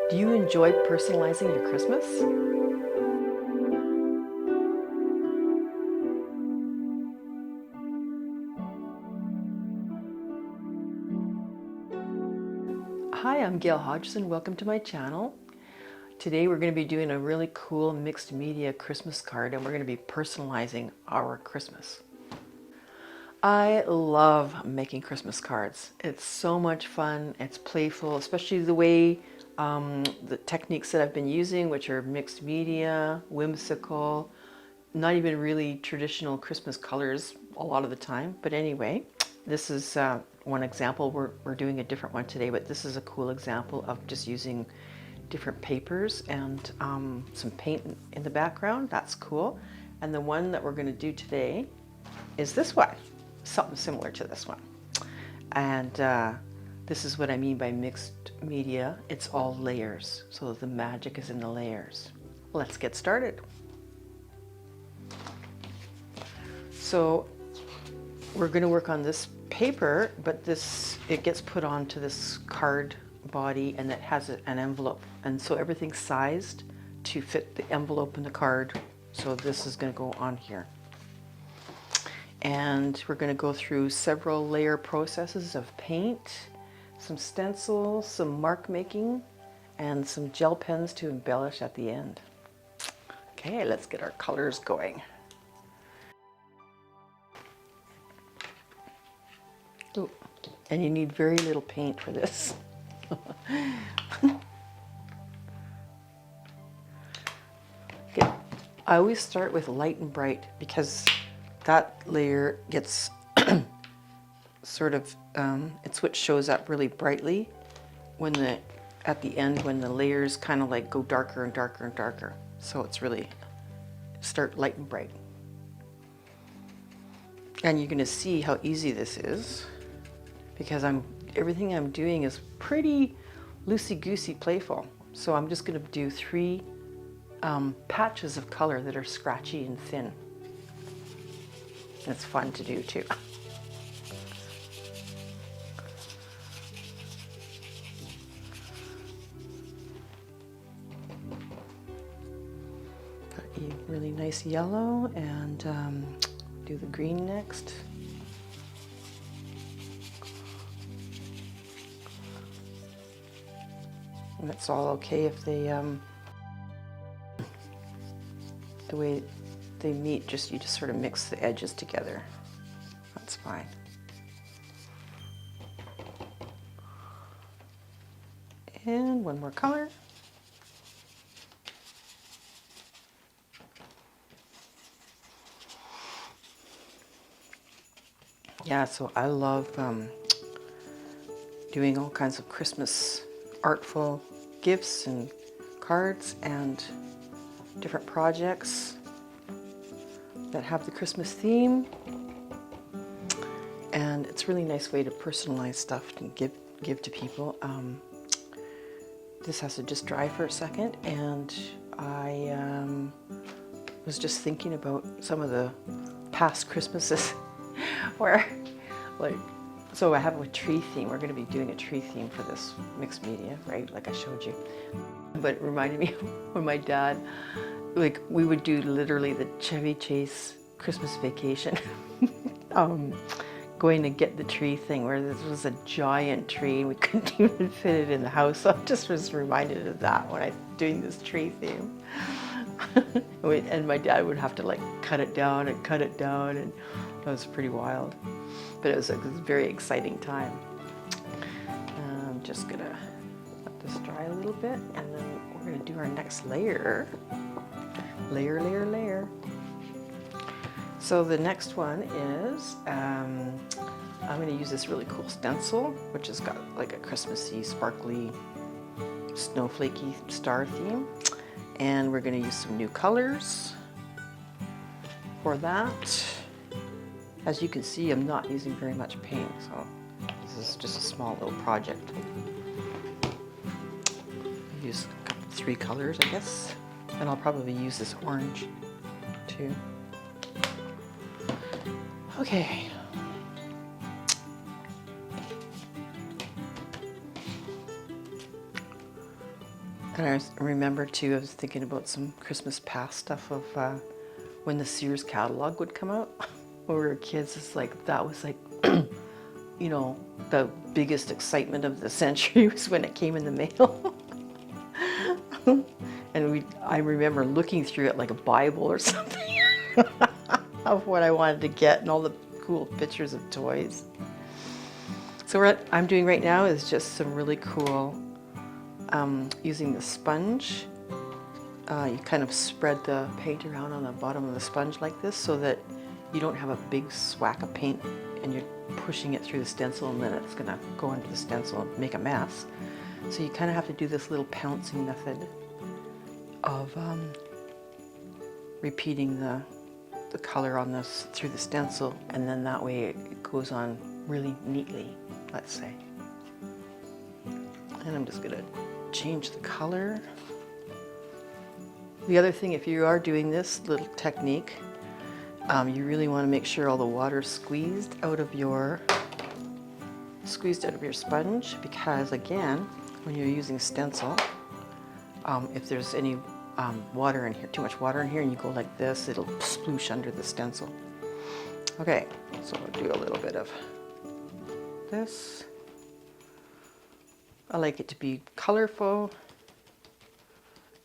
Do you enjoy personalizing your Christmas? Hi, I'm Gail Hodgson. Welcome to my channel. Today we're going to be doing a really cool mixed media Christmas card, and we're going to be personalizing our Christmas. I love making Christmas cards. It's so much fun. It's playful, especially the way the techniques that I've been using, which are mixed media, whimsical, not even really traditional Christmas colors a lot of the time. But anyway, this is one example. We're doing a different one today, but this is a cool example of just using different papers and some paint in the background. That's cool. And the one that we're going to do today is this one, something similar to this one. And this is what I mean by mixed media. It's all layers, so the magic is in the layers. Let's get started. So we're going to work on this paper, but it gets put onto this card body, and it has an envelope, and so everything's sized to fit the envelope in the card. So this is going to go on here, and we're going to go through several layer processes of paint, some stencils, some mark making, and some gel pens to embellish at the end. Okay, let's get our colors going. Ooh, and you need very little paint for this. Okay, I always start with Light-Brite because that layer gets sort of, it's what shows up really brightly when at the end when the layers kind of like go darker and darker and darker. So it's really, start Light-Brite. And you're going to see how easy this is because everything I'm doing is pretty loosey-goosey playful. So I'm just going to do 3 patches of color that are scratchy and thin. It's fun to do too. Got a really nice yellow, and do the green next. And it's all okay if they, the way they meet, you just sort of mix the edges together. That's fine. And one more color. Yeah, so I love doing all kinds of Christmas artful gifts and cards and different projects that have the Christmas theme. And it's a really nice way to personalize stuff and give to people. This has to just dry for a second, and I was just thinking about some of the past Christmases where, like, so I have a tree theme. We're going to be doing a tree theme for this mixed media, right? Like I showed you. But it reminded me when my dad, like, we would do literally the Chevy Chase Christmas Vacation, going to get the tree thing, where this was a giant tree and we couldn't even fit it in the house. So I just was reminded of that when I'm doing this tree theme. And my dad would have to like cut it down, and it was pretty wild. But it was a very exciting time. I'm just gonna let this dry a little bit, and then we're gonna do our next layer. Layer, layer, layer. So the next one is, I'm gonna use this really cool stencil, which has got like a Christmassy, sparkly, snowflakey star theme. And we're gonna use some new colors for that. As you can see, I'm not using very much paint, so this is just a small little project. I use 3 colors, I guess, and I'll probably use this orange too. Okay. And I remember too, I was thinking about some Christmas past stuff of when the Sears catalog would come out when we were kids. It's like, that was like, you know, the biggest excitement of the century was when it came in the mail. And I remember looking through it like a Bible or something of what I wanted to get and all the cool pictures of toys. So what I'm doing right now is just some really cool, using the sponge. You kind of spread the paint around on the bottom of the sponge like this so that you don't have a big swack of paint and you're pushing it through the stencil and then it's going to go into the stencil and make a mess. So you kind of have to do this little pouncing method of repeating the color on this through the stencil, and then that way it goes on really neatly, let's say. And I'm just going to change the color. The other thing, if you are doing this little technique, you really want to make sure all the water is squeezed out of your sponge, because again, when you're using stencil, if there's any water in here, too much water in here, and you go like this, it'll sploosh under the stencil. Okay, so I'll do a little bit of this. I like it to be colorful.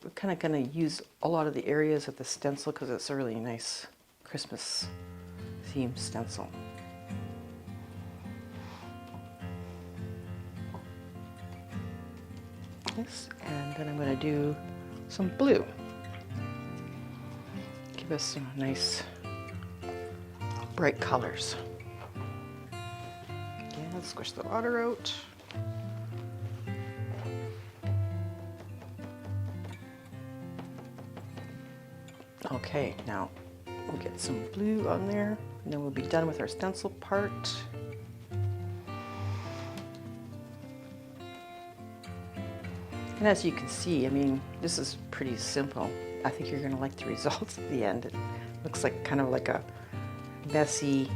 We're kind of going to use a lot of the areas of the stencil because it's a really nice Christmas themed stencil. This, and then I'm going to do some blue. Give us some nice bright colors. Okay, let's squish the water out. Okay, now we'll get some blue on there, and then we'll be done with our stencil part. And as you can see, I mean, this is pretty simple. I think you're going to like the results at the end. It looks like kind of like a messy,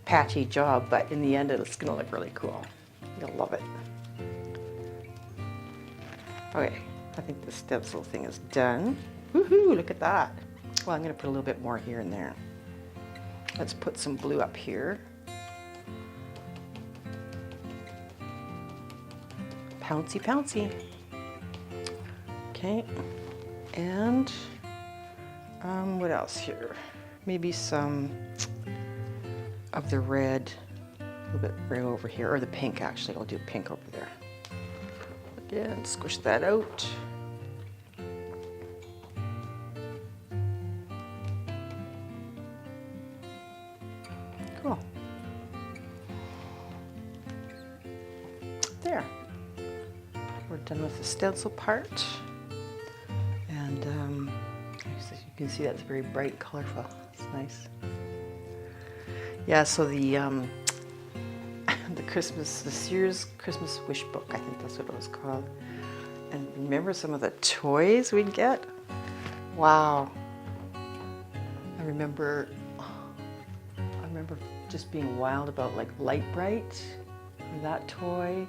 patchy job, but in the end it's going to look really cool. You'll love it. Okay, I think the stencil thing is done. Woohoo, look at that. Well, I'm going to put a little bit more here and there. Let's put some blue up here. Pouncy, pouncy. Okay, and what else here? Maybe some of the red, a little bit right over here, or the pink actually. I'll do pink over there. Again, squish that out. Cool. There. We're done with the stencil part. And as you can see, that's very bright, colorful. It's nice. Yeah, so the Sears Christmas Wish Book, I think that's what it was called. And remember some of the toys we'd get? Wow. I remember just being wild about like Light-Brite, that toy.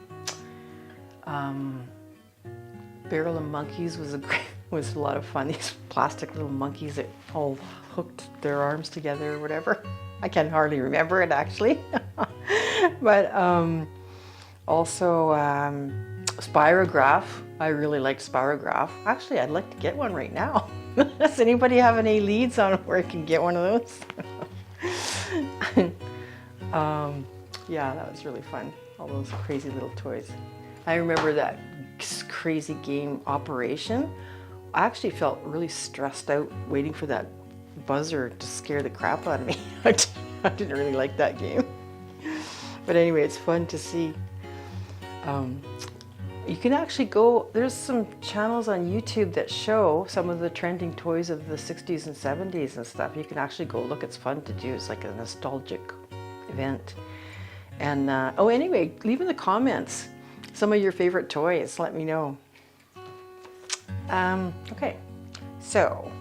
Barrel of Monkeys was a lot of fun. These plastic little monkeys that all hooked their arms together or whatever. I can hardly remember it actually. But also Spirograph. I really liked Spirograph. Actually, I'd like to get one right now. Does anybody have any leads on where I can get one of those? Yeah, that was really fun. All those crazy little toys. I remember that crazy game Operation. I actually felt really stressed out waiting for that buzzer to scare the crap out of me. I didn't really like that game. But anyway, it's fun to see. You can actually go, there's some channels on YouTube that show some of the trending toys of the 60s and 70s and stuff. You can actually go look, it's fun to do. It's like a nostalgic event. And, oh, anyway, leave in the comments some of your favorite toys. Let me know. Okay, so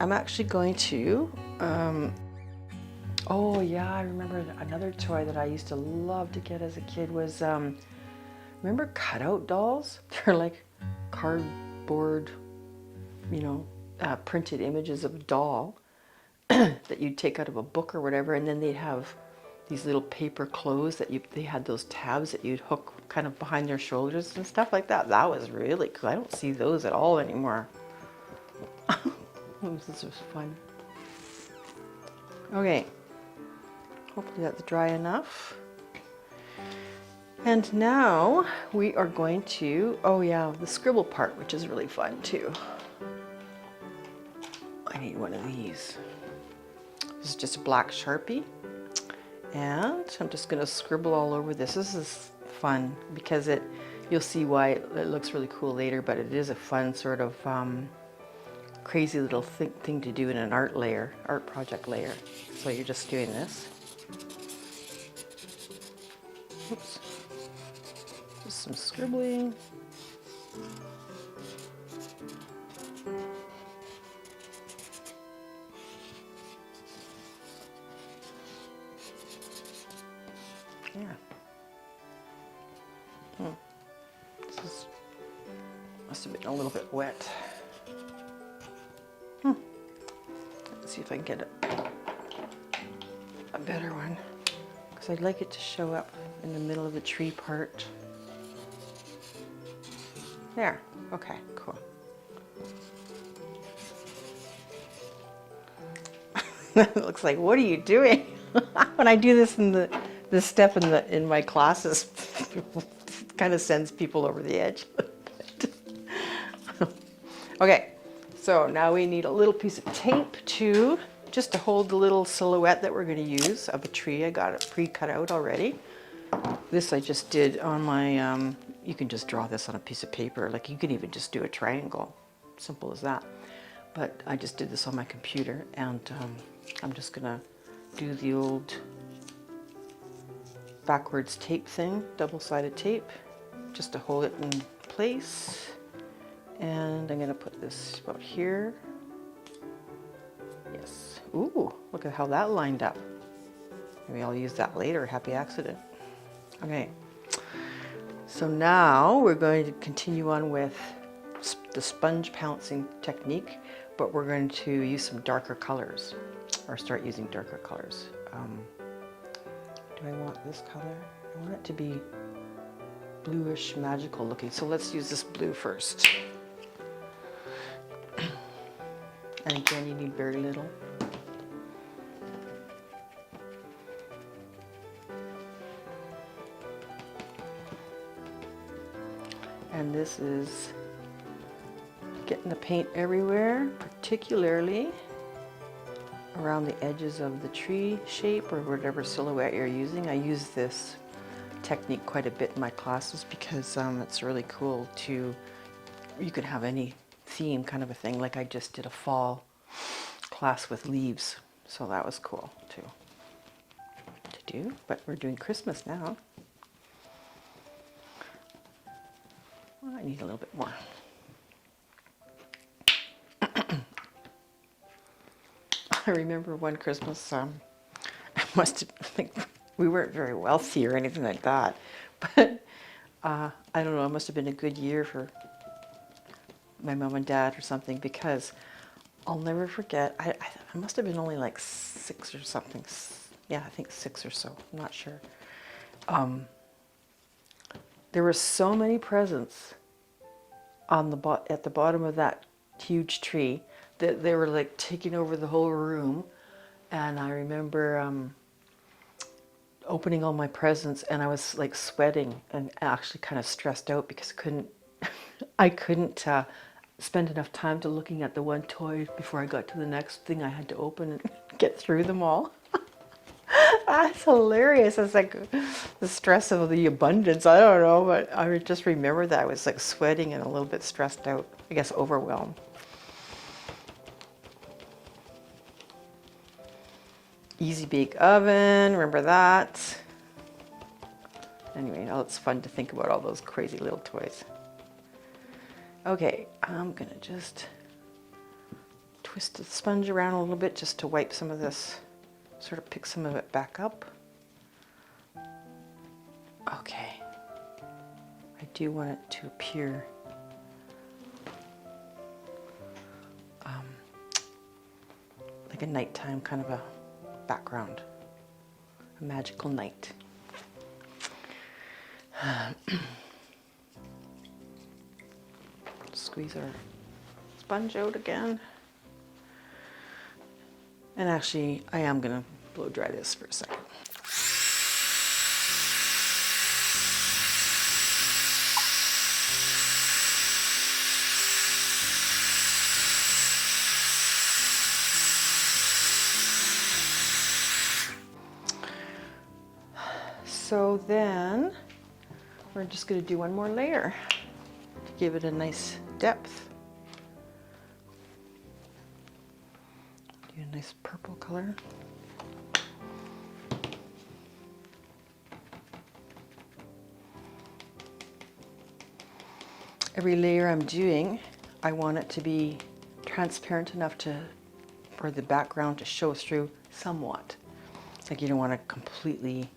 I'm actually going to, oh yeah, I remember another toy that I used to love to get as a kid was, remember cutout dolls? They're like cardboard, you know, printed images of a doll that you'd take out of a book or whatever, and then they'd have these little paper clothes that they had those tabs that you'd hook kind of behind their shoulders and stuff like that. That was really cool. I don't see those at all anymore. This was fun. Okay, hopefully that's dry enough. And now we are going to, oh yeah, the scribble part, which is really fun too. I need one of these. This is just a black Sharpie. And I'm just going to scribble all over this. This is fun because you'll see why it looks really cool later, but it is a fun sort of crazy little thing to do in an art project layer. So you're just doing this. Oops. Just some scribbling. Yeah. This must have been a little bit wet. Let's see if I can get a better one, because I'd like it to show up in the middle of the tree part. There. Okay, cool. It looks like, what are you doing? When I do this this step in my classes, it kind of sends people over the edge. Okay, so now we need a little piece of tape just to hold the little silhouette that we're going to use of a tree. I got it pre-cut out already. This I just did on my, you can just draw this on a piece of paper. Like you can even just do a triangle, simple as that. But I just did this on my computer, and I'm just going to do the old backwards tape thing, double-sided tape, just to hold it in place. And I'm going to put this about here. Yes. Ooh, look at how that lined up. Maybe I'll use that later, happy accident. Okay. So now we're going to continue on with the sponge pouncing technique, but we're going to use some darker colors, or start using darker colors. Do I want this color? I want it to be bluish, magical looking. So let's use this blue first. And again, you need very little. And this is getting the paint everywhere, particularly around the edges of the tree shape or whatever silhouette you're using. I use this technique quite a bit in my classes because it's really cool to, you can have any theme kind of a thing. Like I just did a fall class with leaves, so that was cool too to do. But we're doing Christmas now. Well, I need a little bit more. I remember one Christmas, I must have, like, we weren't very wealthy or anything like that, but I don't know, it must have been a good year for my mom and dad or something, because I'll never forget, I must have been only like 6 or something. Yeah, I think 6 or so, I'm not sure. There were so many presents on at the bottom of that huge tree that they were like taking over the whole room. And I remember opening all my presents, and I was like sweating and actually kind of stressed out because I couldn't spend enough time to looking at the one toy before I got to the next thing I had to open and get through them all. That's hilarious. It's like the stress of the abundance. I don't know, but I just remember that I was like sweating and a little bit stressed out. I guess overwhelmed. Easy bake oven, remember that? Anyway, it's fun to think about all those crazy little toys. Okay, I'm gonna just twist the sponge around a little bit just to wipe some of this, sort of pick some of it back up. Okay, I do want it to appear like a nighttime kind of a background, a magical night. Squeeze our sponge out again. And actually, I am gonna blow dry this for a second. So then we're just going to do one more layer to give it a nice depth. Do a nice purple color. Every layer I'm doing, I want it to be transparent enough for the background to show through somewhat. It's like you don't want to completely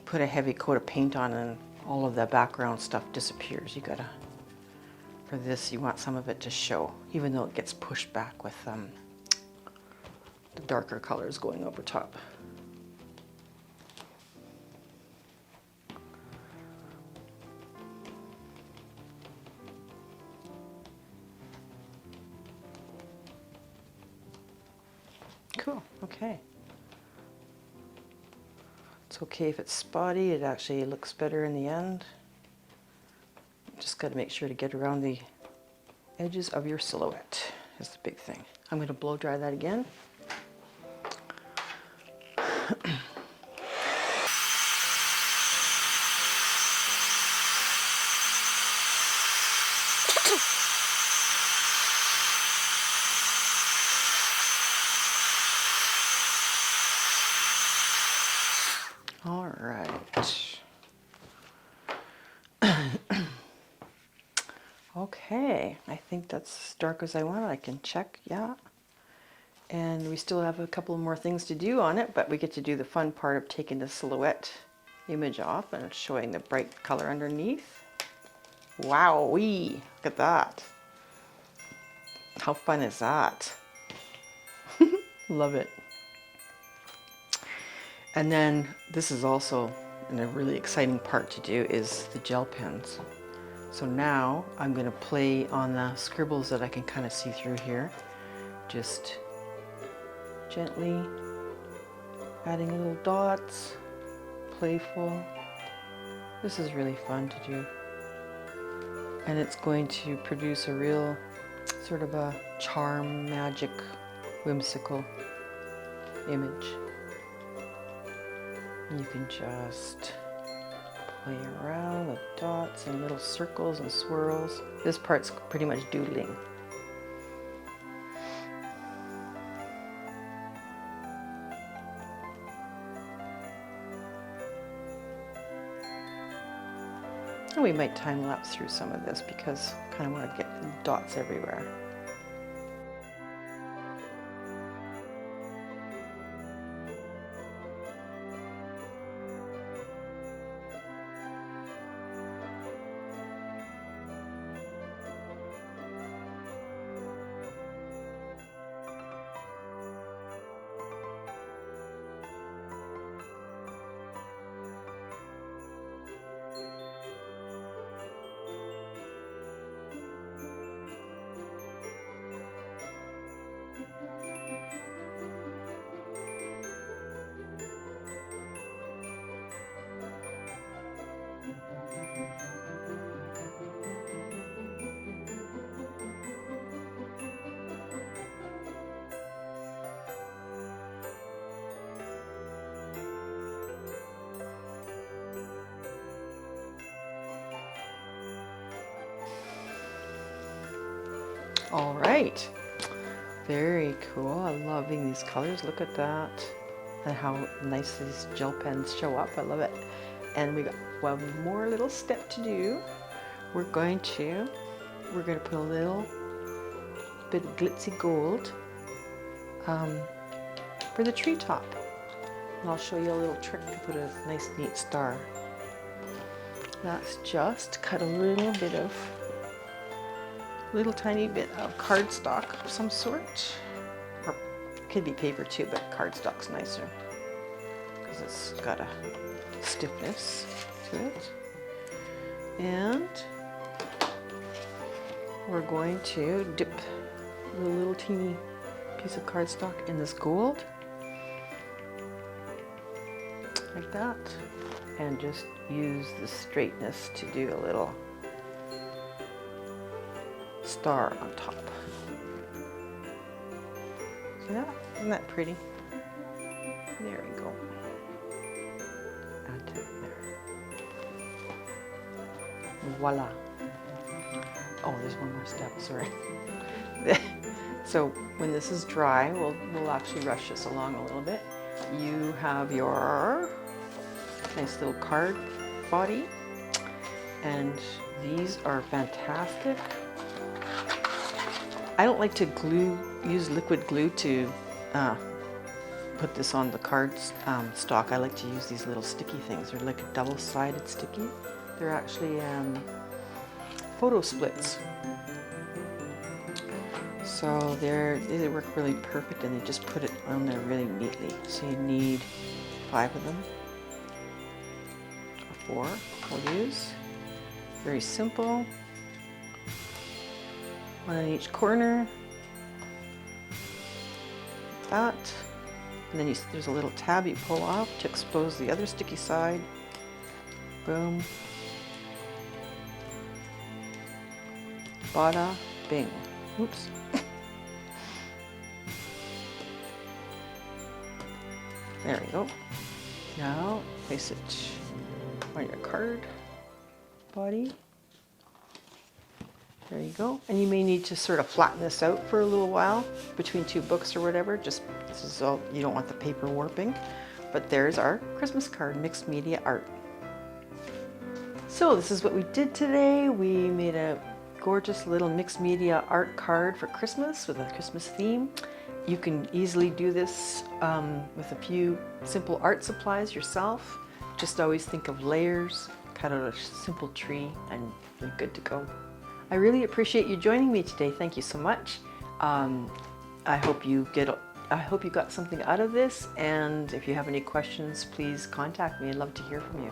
put a heavy coat of paint on and all of the background stuff disappears. You gotta, for this, you want some of it to show, even though it gets pushed back with the darker colors going over top. Cool, okay. It's okay if it's spotty, it actually looks better in the end. Just got to make sure to get around the edges of your silhouette is the big thing. I'm going to blow dry that again. All right. Okay, I think that's as dark as I want. I can check, yeah. And we still have a couple more things to do on it, but we get to do the fun part of taking the silhouette image off and showing the bright color underneath. Wowee, look at that. How fun is that? Love it. And then this is also a really exciting part to do is the gel pens. So now I'm going to play on the scribbles that I can kind of see through here. Just gently adding little dots, playful. This is really fun to do. And it's going to produce a real sort of a charm, magic, whimsical image. You can just play around with dots and little circles and swirls. This part's pretty much doodling. And we might time lapse through some of this because I kind of want to get dots everywhere. All right, very cool. I'm loving these colors. Look at that, and how nice these gel pens show up. I love it. And we got one more little step to do. We're going to put a little bit of glitzy gold for the treetop. And I'll show you a little trick to put a nice neat star. That's just cut a little tiny bit of cardstock of some sort, or Could be paper too, but cardstock's nicer because it's got a stiffness to it. And we're going to dip the little teeny piece of cardstock in this gold, like that, and just use the straightness to do a little star on top. See that? Isn't that pretty? There we go. Add to it there. Voila. Oh, there's one more step, sorry. So when this is dry, we'll actually rush this along a little bit. You have your nice little card body, and these are fantastic. I don't like to use liquid glue to put this on the card stock. I like to use these little sticky things. They're like a double-sided sticky. They're actually photo splits. So they work really perfect, and they just put it on there really neatly. So you need 5 of them, or 4 we'll use. Very simple. One on each corner, like that. And then there's a little tab you pull off to expose the other sticky side. Boom. Bada bing. Oops. There we go. Now place it on your card body. There you go. And you may need to sort of flatten this out for a little while between 2 books or whatever. Just, this is all, you don't want the paper warping. But there's our Christmas card, mixed media art. So this is what we did today. We made a gorgeous little mixed media art card for Christmas with a Christmas theme. You can easily do this with a few simple art supplies yourself. Just always think of layers, cut out a simple tree, and you're good to go. I really appreciate you joining me today. Thank you so much. I hope you got something out of this, and if you have any questions, please contact me. I'd love to hear from you.